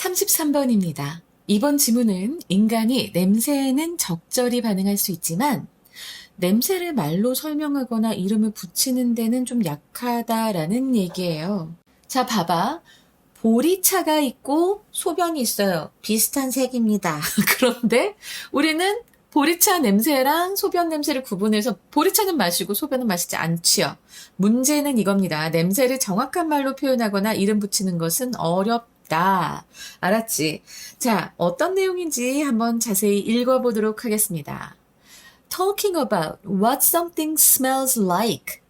33번입니다. 이번 지문은 인간이 냄새에는 적절히 반응할 수 있지만 냄새를 말로 설명하거나 이름을 붙이는 데는 좀 약하다라는 얘기예요. 자, 봐봐. 보리차가 있고 소변이 있어요. 비슷한 색입니다. 그런데 우리는 보리차 냄새랑 소변 냄새를 구분해서 보리차는 마시고 소변은 마시지 않지요. 문제는 이겁니다. 냄새를 정확한 말로 표현하거나 이름 붙이는 것은 어렵다. 알았지? 자, 어떤 내용인지 한번 자세히 읽어보도록 하겠습니다. Talking about what something smells like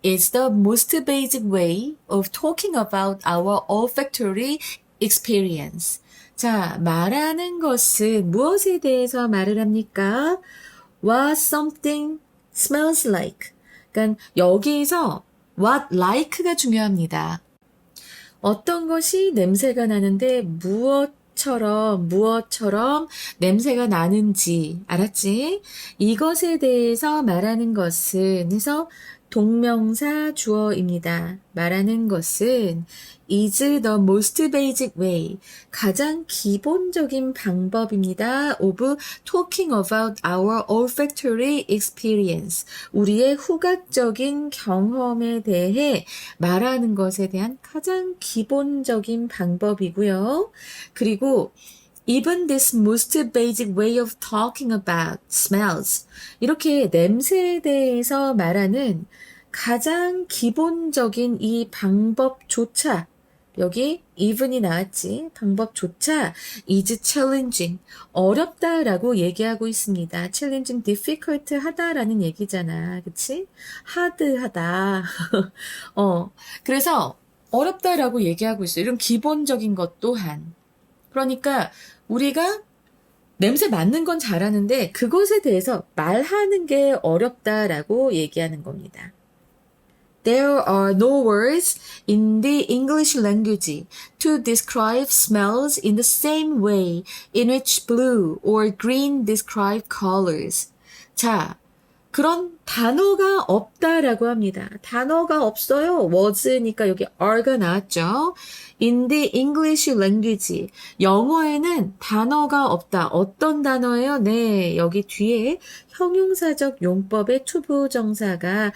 is the most basic way of talking about our olfactory experience. 자, 말하는 것은 무엇에 대해서 말을 합니까? What something smells like. 그러니까 여기서 what like가 중요합니다. 어떤 것이 냄새가 나는데 무엇처럼 냄새가 나는지 알았지? 이것에 대해서 말하는 것은 그래서 동명사 주어입니다. 말하는 것은 is the most basic way. 가장 기본적인 방법입니다. of talking about our olfactory experience. 우리의 후각적인 경험에 대해 말하는 것에 대한 가장 기본적인 방법이고요. 그리고 Even this most basic way of talking about smells. 이렇게 냄새에 대해서 말하는 가장 기본적인 이 방법조차, 여기 even이 나왔지. 방법조차 is challenging. 어렵다라고 얘기하고 있습니다. challenging, difficult 하다라는 얘기잖아. 그치? hard하다. 그래서 어렵다라고 얘기하고 있어요. 이런 기본적인 것 또한. 그러니까 우리가 냄새 맡는 건 잘하는데 그것에 대해서 말하는 게 어렵다라고 얘기하는 겁니다. There are no words in the English language to describe smells in the same way in which blue or green describe colors. 자, 그런 단어가 없다라고 합니다. 단어가 없어요. was니까 여기 are가 나왔죠. In the English language. 영어에는 단어가 없다. 어떤 단어예요? 네, 여기 뒤에 형용사적 용법의 투부정사가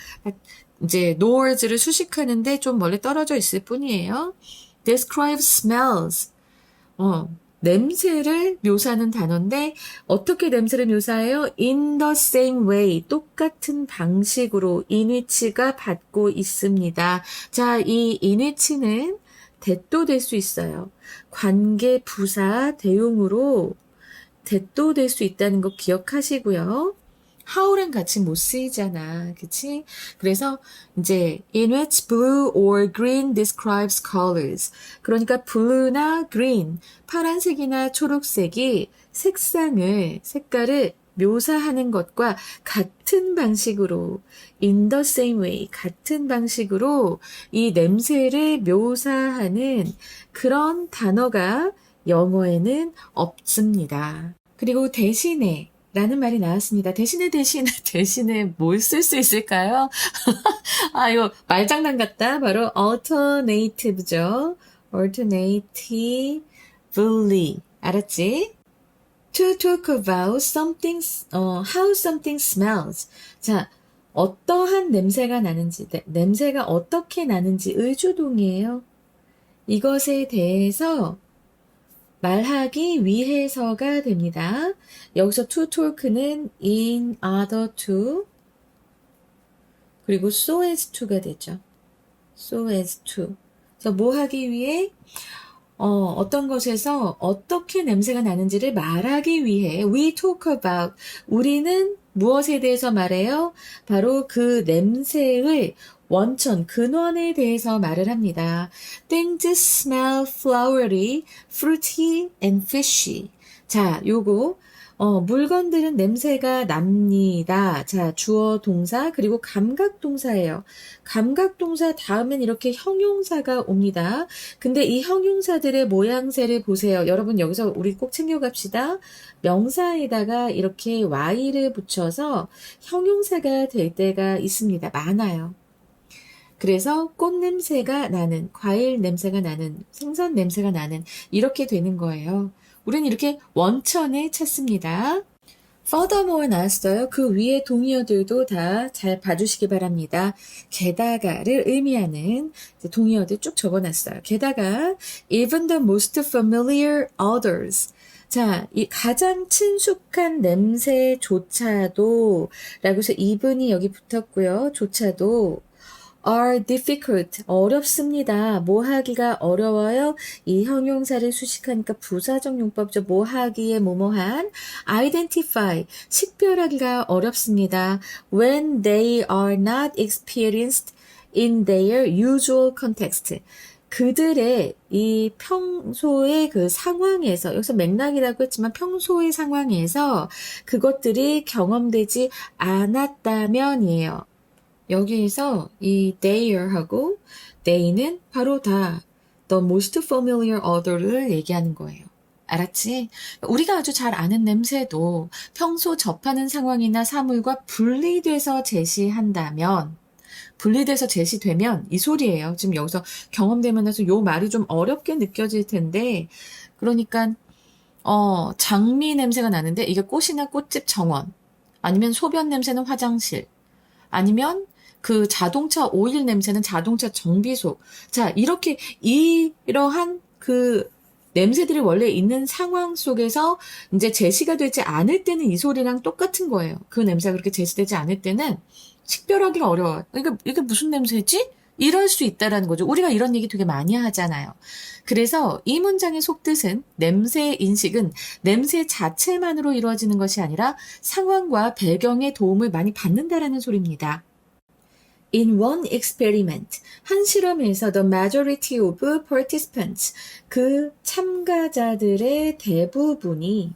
이제 no words를 수식하는데 좀 멀리 떨어져 있을 뿐이에요. describe smells. 냄새를 묘사하는 단어인데 어떻게 냄새를 묘사해요? In the same way. 똑같은 방식으로 in which가 받고 있습니다. 자, 이 in which는 대도 될 수 있어요. 관계 부사 대용으로 대도 될 수 있다는 거 기억하시고요. how랑 같이 못 쓰이잖아. 그치? 그래서 이제 in which blue or green describes colors. 그러니까 blue나 green, 파란색이나 초록색이 색깔을 묘사하는 것과 같은 방식으로 in the same way, 같은 방식으로 이 냄새를 묘사하는 그런 단어가 영어에는 없습니다. 그리고 대신에 라는 말이 나왔습니다. 대신에 뭘 쓸 수 있을까요? 이거 말장난 같다. 바로 alternative죠. alternatively. 알았지? To talk about something, how something smells. 자, 어떠한 냄새가 나는지, 냄새가 어떻게 나는지 의주동이에요. 이것에 대해서 말하기 위해서가 됩니다. 여기서 to talk는 in order to 그리고 so as to가 되죠. so as to. 그래서 뭐 하기 위해 어떤 것에서 어떻게 냄새가 나는지를 말하기 위해 we talk about 우리는 무엇에 대해서 말해요? 바로 그 냄새의 원천, 근원에 대해서 말을 합니다. Things smell flowery, fruity and fishy. 자, 요거 물건들은 냄새가 납니다. 자, 주어 동사 그리고 감각 동사예요. 감각 동사 다음엔 이렇게 형용사가 옵니다. 근데 이 형용사들의 모양새를 보세요. 여러분 여기서 우리 꼭 챙겨갑시다. 명사에다가 이렇게 y를 붙여서 형용사가 될 때가 있습니다. 많아요. 그래서 꽃 냄새가 나는, 과일 냄새가 나는, 생선 냄새가 나는 이렇게 되는 거예요. 우리는 이렇게 원천을 찾습니다. furthermore 나왔어요. 그 위에 동의어들도 다 잘 봐주시기 바랍니다. 게다가를 의미하는 동의어들 쭉 적어놨어요. 게다가 even the most familiar odors. 자, 이 가장 친숙한 냄새조차도 라고 해서 even이 여기 붙었고요. 조차도 are difficult, 어렵습니다. 뭐 하기가 어려워요? 이 형용사를 수식하니까 부사적 용법죠. 뭐 하기에 뭐뭐한 identify, 식별하기가 어렵습니다. when they are not experienced in their usual context. 그들의 이 평소의 그 상황에서, 여기서 맥락이라고 했지만 평소의 상황에서 그것들이 경험되지 않았다면이에요. 여기에서 이 they하고 they는 바로 다 the most familiar odor를 얘기하는 거예요. 알았지? 우리가 아주 잘 아는 냄새도 평소 접하는 상황이나 사물과 분리돼서 제시한다면, 분리돼서 제시되면 이 소리예요. 지금 여기서 경험되면서 요 말이 좀 어렵게 느껴질 텐데, 그러니까 장미 냄새가 나는데 이게 꽃이나 꽃집 정원, 아니면 소변 냄새는 화장실, 아니면 그 자동차 오일 냄새는 자동차 정비소. 자, 이렇게 이러한 그 냄새들이 원래 있는 상황 속에서 이제 제시가 되지 않을 때는 이 소리랑 똑같은 거예요. 그 냄새가 그렇게 제시되지 않을 때는 식별하기가 어려워요. 그러니까 이게 무슨 냄새지? 이럴 수 있다라는 거죠. 우리가 이런 얘기 되게 많이 하잖아요. 그래서 이 문장의 속뜻은 냄새 인식은 냄새 자체만으로 이루어지는 것이 아니라 상황과 배경의 도움을 많이 받는다라는 소리입니다. In one experiment, 한 실험에서 the majority of participants, 그 참가자들의 대부분이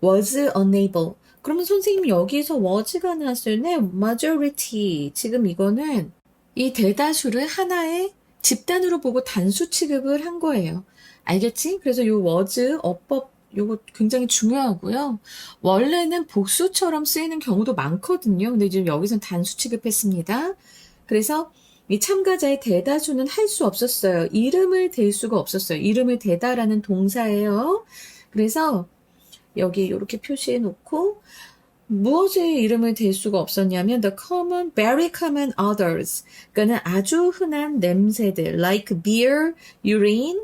was unable. 그러면 선생님 여기서 was가 나왔어요. 네, majority. 지금 이거는 이 대다수를 하나의 집단으로 보고 단수 취급을 한 거예요. 알겠지? 그래서 요 was, 어법, 요거 굉장히 중요하고요. 원래는 복수처럼 쓰이는 경우도 많거든요. 근데 지금 여기서는 단수 취급했습니다. 그래서 이 참가자의 대다수는 할 수 없었어요. 이름을 댈 수가 없었어요. 이름을 대다라는 동사예요. 그래서 여기 이렇게 표시해 놓고 무엇의 이름을 댈 수가 없었냐면 the common, very common odors. 그러니까는 아주 흔한 냄새들 like beer, urine,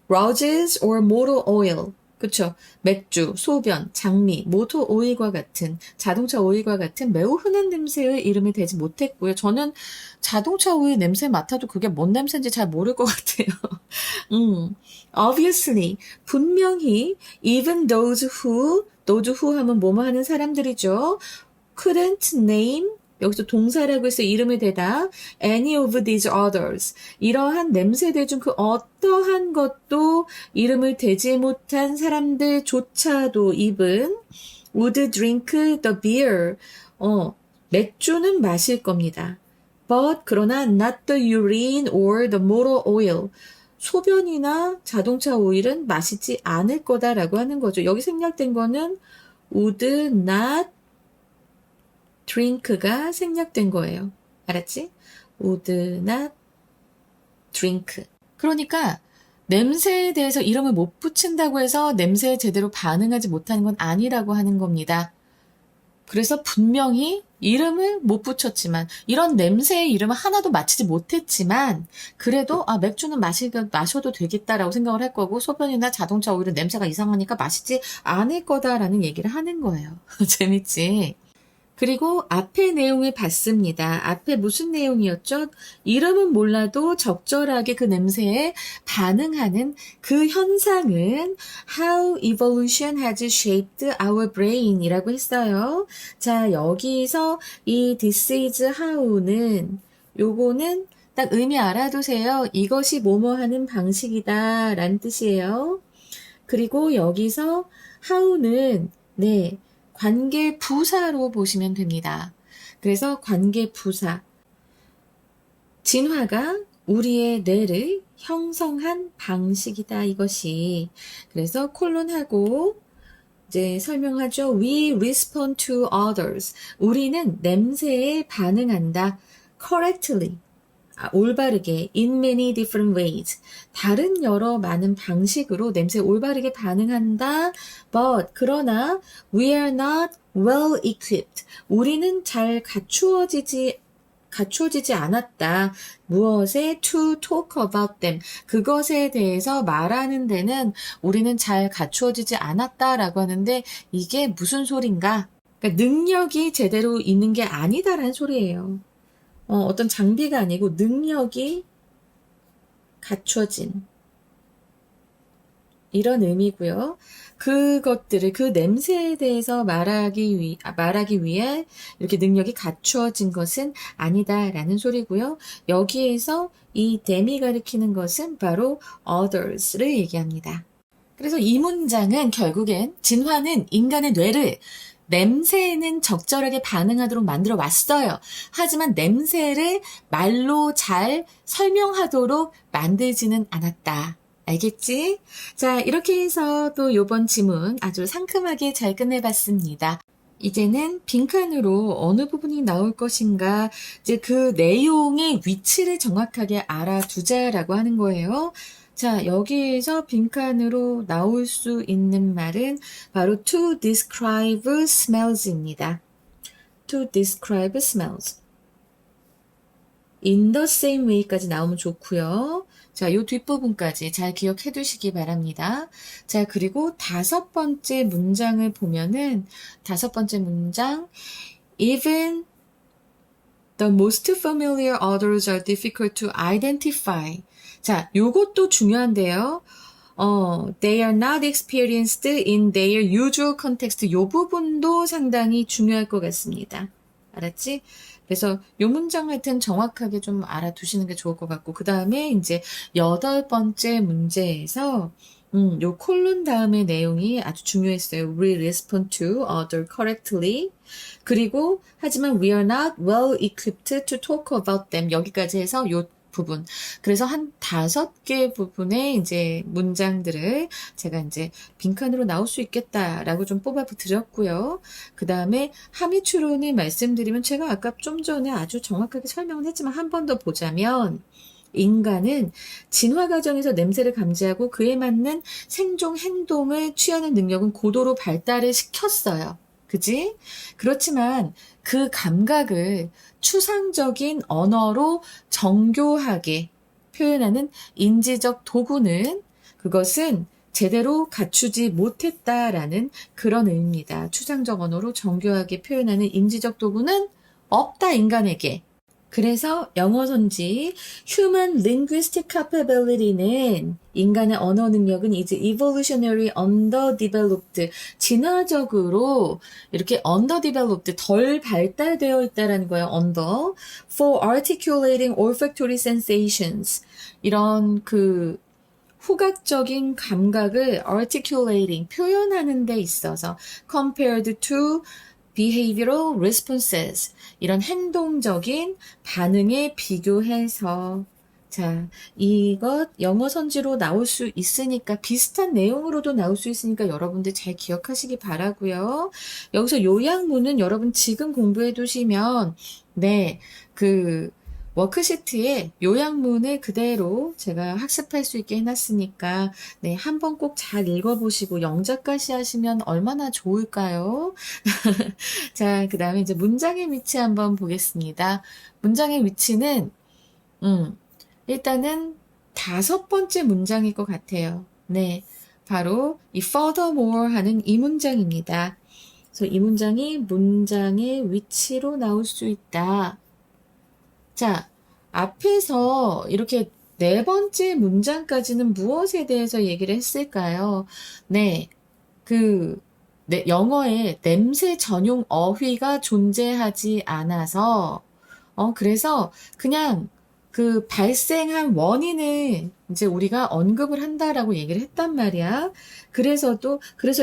roses or motor oil. 그쵸? 맥주, 소변, 장미, 모터 오일과 같은, 자동차 오일과 같은 매우 흔한 냄새의 이름이 되지 못했고요. 저는 자동차 오일 냄새 맡아도 그게 뭔 냄새인지 잘 모를 것 같아요. Obviously, 분명히, even those who 하면 뭐뭐 하는 사람들이죠. couldn't name, 여기서 동사라고 해서 이름을 대다 any of these others. 이러한 냄새들 중 그 어떠한 것도 이름을 대지 못한 사람들조차도 even would drink the beer. 맥주는 마실 겁니다. But 그러나 not the urine or the motor oil. 소변이나 자동차 오일은 마시지 않을 거다라고 하는 거죠. 여기 생략된 거는 would not drink가 생략된 거예요. 알았지? would not drink. 그러니까 냄새에 대해서 이름을 못 붙인다고 해서 냄새에 제대로 반응하지 못하는 건 아니라고 하는 겁니다. 그래서 분명히 이름을 못 붙였지만 이런 냄새의 이름을 하나도 맞히지 못했지만 그래도 맥주는 마셔도 되겠다라고 생각을 할 거고 소변이나 자동차 오일은 냄새가 이상하니까 마시지 않을 거다라는 얘기를 하는 거예요. 재밌지? 그리고 앞의 내용을 봤습니다. 앞에 무슨 내용이었죠? 이름은 몰라도 적절하게 그 냄새에 반응하는 그 현상은 how evolution has shaped our brain 이라고 했어요. 자, 여기서 이 this is how는 요거는 딱 의미 알아두세요. 이것이 뭐뭐 하는 방식이다 라는 뜻이에요. 그리고 여기서 how는 관계 부사로 보시면 됩니다. 그래서 관계 부사. 진화가 우리의 뇌를 형성한 방식이다, 이것이. 그래서 콜론하고 이제 설명하죠. We respond to others. 우리는 냄새에 반응한다. correctly. 올바르게 in many different ways. 다른 여러 많은 방식으로 냄새에 올바르게 반응한다. But 그러나 we are not well equipped. 우리는 잘 갖추어지지 않았다. 무엇에 to talk about them. 그것에 대해서 말하는 데는 우리는 잘 갖추어지지 않았다라고 하는데 이게 무슨 소린가? 그러니까 능력이 제대로 있는 게 아니다라는 소리예요. 어떤 장비가 아니고 능력이 갖춰진 이런 의미고요. 그것들을 그 냄새에 대해서 말하기 위해 이렇게 능력이 갖추어진 것은 아니다라는 소리고요. 여기에서 이 them이 가리키는 것은 바로 others를 얘기합니다. 그래서 이 문장은 결국엔 진화는 인간의 뇌를 냄새에는 적절하게 반응하도록 만들어 왔어요. 하지만 냄새를 말로 잘 설명하도록 만들지는 않았다. 알겠지? 자, 이렇게 해서 또 요번 지문 아주 상큼하게 잘 끝내봤습니다. 이제는 빈칸으로 어느 부분이 나올 것인가, 이제 그 내용의 위치를 정확하게 알아두자라고 하는 거예요. 자, 여기에서 빈칸으로 나올 수 있는 말은 바로 to describe smells입니다. to describe smells. in the same way까지 나오면 좋고요. 자, 요 뒷부분까지 잘 기억해 두시기 바랍니다. 자, 그리고 다섯 번째 문장을 보면은 다섯 번째 문장 even the most familiar odors are difficult to identify. 자, 요것도 중요한데요. They are not experienced in their usual context. 요 부분도 상당히 중요할 것 같습니다. 알았지? 그래서 요 문장 하여튼 정확하게 좀 알아두시는 게 좋을 것 같고, 그 다음에 이제 여덟 번째 문제에서 요 콜론 다음의 내용이 아주 중요했어요. We respond to other correctly. 그리고 하지만 we are not well equipped to talk about them. 여기까지 해서 요 부분. 그래서 한 5개 부분의 이제 문장들을 제가 이제 빈칸으로 나올 수 있겠다라고 좀 뽑아 드렸고요. 그 다음에 함의추론을 말씀드리면 제가 아까 좀 전에 아주 정확하게 설명을 했지만 한 번 더 보자면 인간은 진화 과정에서 냄새를 감지하고 그에 맞는 생존 행동을 취하는 능력은 고도로 발달을 시켰어요. 그지? 그렇지만 그 감각을 추상적인 언어로 정교하게 표현하는 인지적 도구는 그것은 제대로 갖추지 못했다라는 그런 의미입니다. 추상적 언어로 정교하게 표현하는 인지적 도구는 없다, 인간에게. 그래서 영어 선지 Human Linguistic Capability는 인간의 언어 능력은 is evolutionary underdeveloped, 진화적으로 이렇게 underdeveloped, 덜 발달되어 있다라는 거예요. under for articulating olfactory sensations, 이런 그 후각적인 감각을 articulating, 표현하는 데 있어서 compared to behavioral responses, 이런 행동적인 반응에 비교해서. 자, 이것 영어 선지로 나올 수 있으니까, 비슷한 내용으로도 나올 수 있으니까 여러분들 잘 기억하시기 바라고요. 여기서 요약문은 여러분 지금 공부해 두시면 그 워크시트에 요약문을 그대로 제가 학습할 수 있게 해놨으니까 한번 꼭 잘 읽어보시고 영작까지 하시면 얼마나 좋을까요? 자, 그 다음에 이제 문장의 위치 한번 보겠습니다. 문장의 위치는 일단은 5번째 문장일 것 같아요. 네, 바로 이 furthermore 하는 이 문장입니다. 그래서 이 문장이 문장의 위치로 나올 수 있다. 자, 앞에서 이렇게 4번째 문장까지는 무엇에 대해서 얘기를 했을까요? 영어에 냄새 전용 어휘가 존재하지 않아서, 그래서 그냥 그 발생한 원인을 이제 우리가 언급을 한다라고 얘기를 했단 말이야. 그래서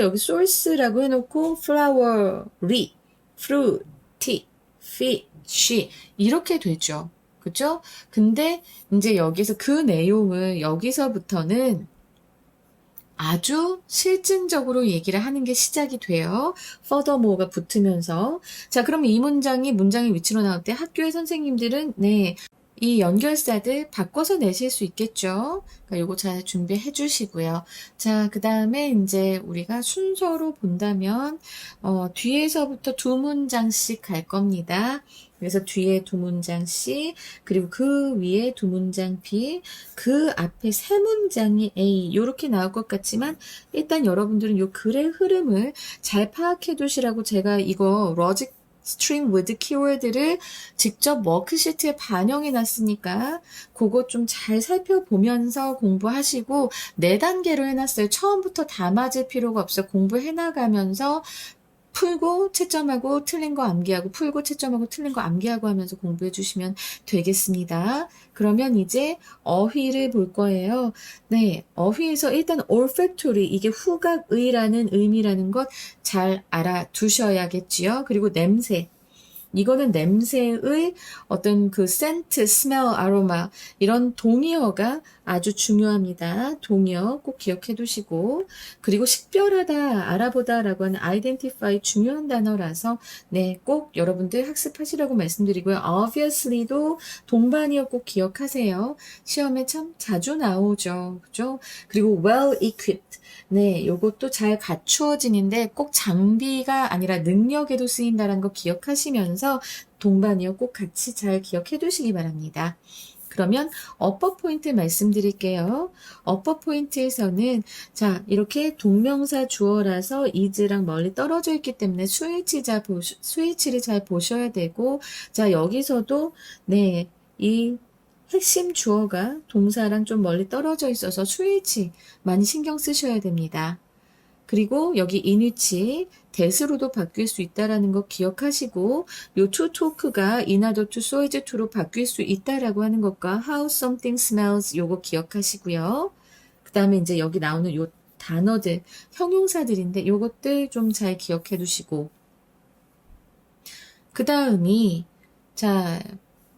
여기 source라고 해놓고 flowery, fruity, fish 이렇게 되죠. 그죠? 근데 이제 여기서 그 내용을 여기서부터는 아주 실증적으로 얘기를 하는 게 시작이 돼요. furthermore가 붙으면서. 자, 그럼 이 문장이 문장의 위치로 나올 때 학교의 선생님들은 네, 이 연결사들 바꿔서 내실 수 있겠죠. 그러니까 요거 잘 준비해 주시고요. 자, 그 다음에 이제 우리가 순서로 본다면, 뒤에서부터 두 문장씩 갈 겁니다. 그래서 뒤에 두 문장씩, 그리고 그 위에 두 문장 B, 그 앞에 세 문장이 A, 요렇게 나올 것 같지만, 일단 여러분들은 요 글의 흐름을 잘 파악해 두시라고 제가 이거 logic string with keyword를 직접 워크시트에 반영해 놨으니까 그거 좀 잘 살펴보면서 공부하시고 4단계로 해놨어요. 처음부터 다 맞을 필요가 없어요. 공부해 나가면서 풀고 채점하고 틀린 거 암기하고 풀고 채점하고 틀린 거 암기하고 하면서 공부해 주시면 되겠습니다. 그러면 이제 어휘를 볼 거예요. 네, 어휘에서 일단 olfactory 이게 후각의라는 의미라는 것 잘 알아두셔야겠지요. 그리고 냄새. 이거는 냄새의 어떤 그 scent, smell, aroma 이런 동의어가 아주 중요합니다. 동의어 꼭 기억해 두시고 그리고 식별하다, 알아보다라고 하는 identify 중요한 단어라서 네, 꼭 여러분들 학습하시라고 말씀드리고요. obviously도 동반이어 꼭 기억하세요. 시험에 참 자주 나오죠. 그죠? 그리고 well equipped 네, 요것도 잘 갖추어지는데 꼭 장비가 아니라 능력에도 쓰인다는 거 기억하시면서 동반이어 꼭 같이 잘 기억해 두시기 바랍니다. 그러면 어퍼 포인트 말씀드릴게요. 어퍼 포인트에서는 자 이렇게 동명사 주어라서 is랑 멀리 떨어져 있기 때문에 스위치를 잘 보셔야 되고 자 여기서도 네 이 핵심 주어가 동사랑 좀 멀리 떨어져 있어서 스위치 많이 신경 쓰셔야 됩니다. 그리고 여기 인위치 대스로도 바뀔 수 있다라는 거 기억하시고 요 to talk가 in order to so as to로 바뀔 수 있다라고 하는 것과 how something smells 요거 기억하시고요. 그 다음에 이제 여기 나오는 요 단어들 형용사들인데 요것들 좀 잘 기억해 두시고 그 다음이 자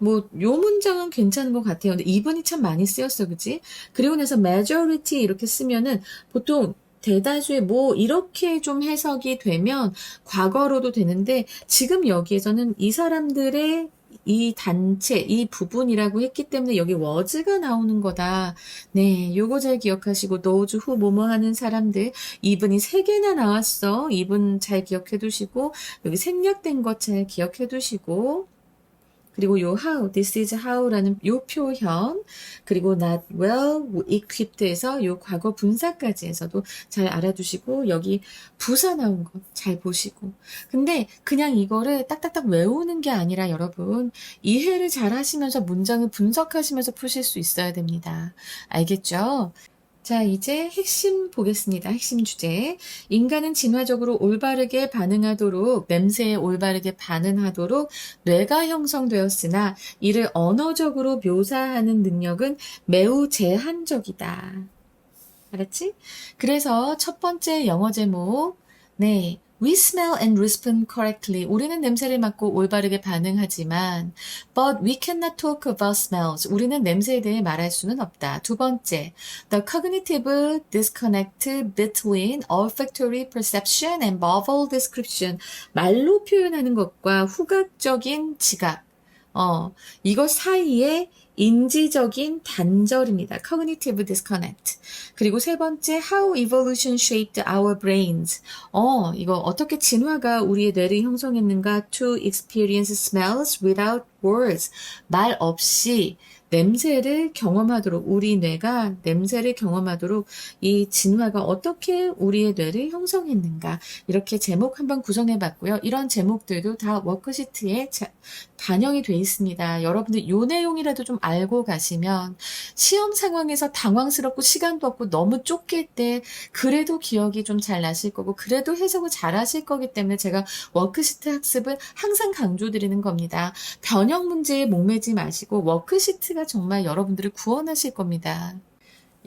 요 문장은 괜찮은 것 같아요. 근데 이분이 참 많이 쓰였어, 그치? 그리고 나서 majority 이렇게 쓰면은 보통 대다수의 이렇게 좀 해석이 되면 과거로도 되는데 지금 여기에서는 이 사람들의 이 단체, 이 부분이라고 했기 때문에 여기 was가 나오는 거다. 네, 요거 잘 기억하시고 those who 뭐뭐 하는 사람들 이분이 3개나 나왔어. 이분 잘 기억해 두시고 여기 생략된 것 잘 기억해 두시고 그리고 요 how, this is how라는 요 표현, 그리고 not well equipped에서 요 과거 분사까지 해서도 잘 알아두시고, 여기 부사 나온 거 잘 보시고. 근데 그냥 이거를 딱딱딱 외우는 게 아니라 여러분, 이해를 잘 하시면서 문장을 분석하시면서 푸실 수 있어야 됩니다. 알겠죠? 자, 이제 핵심 보겠습니다. 핵심 주제. 인간은 진화적으로 올바르게 반응하도록, 냄새에 올바르게 반응하도록 뇌가 형성되었으나 이를 언어적으로 묘사하는 능력은 매우 제한적이다. 알았지? 그래서 첫 번째 영어 제목, 네. We smell and respond correctly. 우리는 냄새를 맡고 올바르게 반응하지만, but we cannot talk about smells. 우리는 냄새에 대해 말할 수는 없다. 두 번째, the cognitive disconnect between olfactory perception and verbal description. 말로 표현하는 것과 후각적인 지각. 이것 사이에 인지적인 단절입니다. Cognitive disconnect. 그리고 세 번째, how evolution shaped our brains. 이거 어떻게 진화가 우리의 뇌를 형성했는가? To experience smells without words. 말 없이 냄새를 경험하도록, 우리 뇌가 냄새를 경험하도록 이 진화가 어떻게 우리의 뇌를 형성했는가. 이렇게 제목 한번 구성해 봤고요. 이런 제목들도 다 워크시트에 반영이 돼 있습니다. 여러분들 요 내용이라도 좀 알고 가시면 시험 상황에서 당황스럽고 시간도 없고 너무 쫓길 때 그래도 기억이 좀 잘 나실 거고 그래도 해석을 잘 하실 거기 때문에 제가 워크시트 학습을 항상 강조드리는 겁니다. 변형 문제에 목매지 마시고 워크시트가 정말 여러분들을 구원하실 겁니다.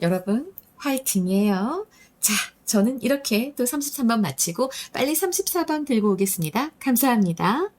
여러분 화이팅이에요. 자, 저는 이렇게 또 33번 마치고 빨리 34번 들고 오겠습니다. 감사합니다.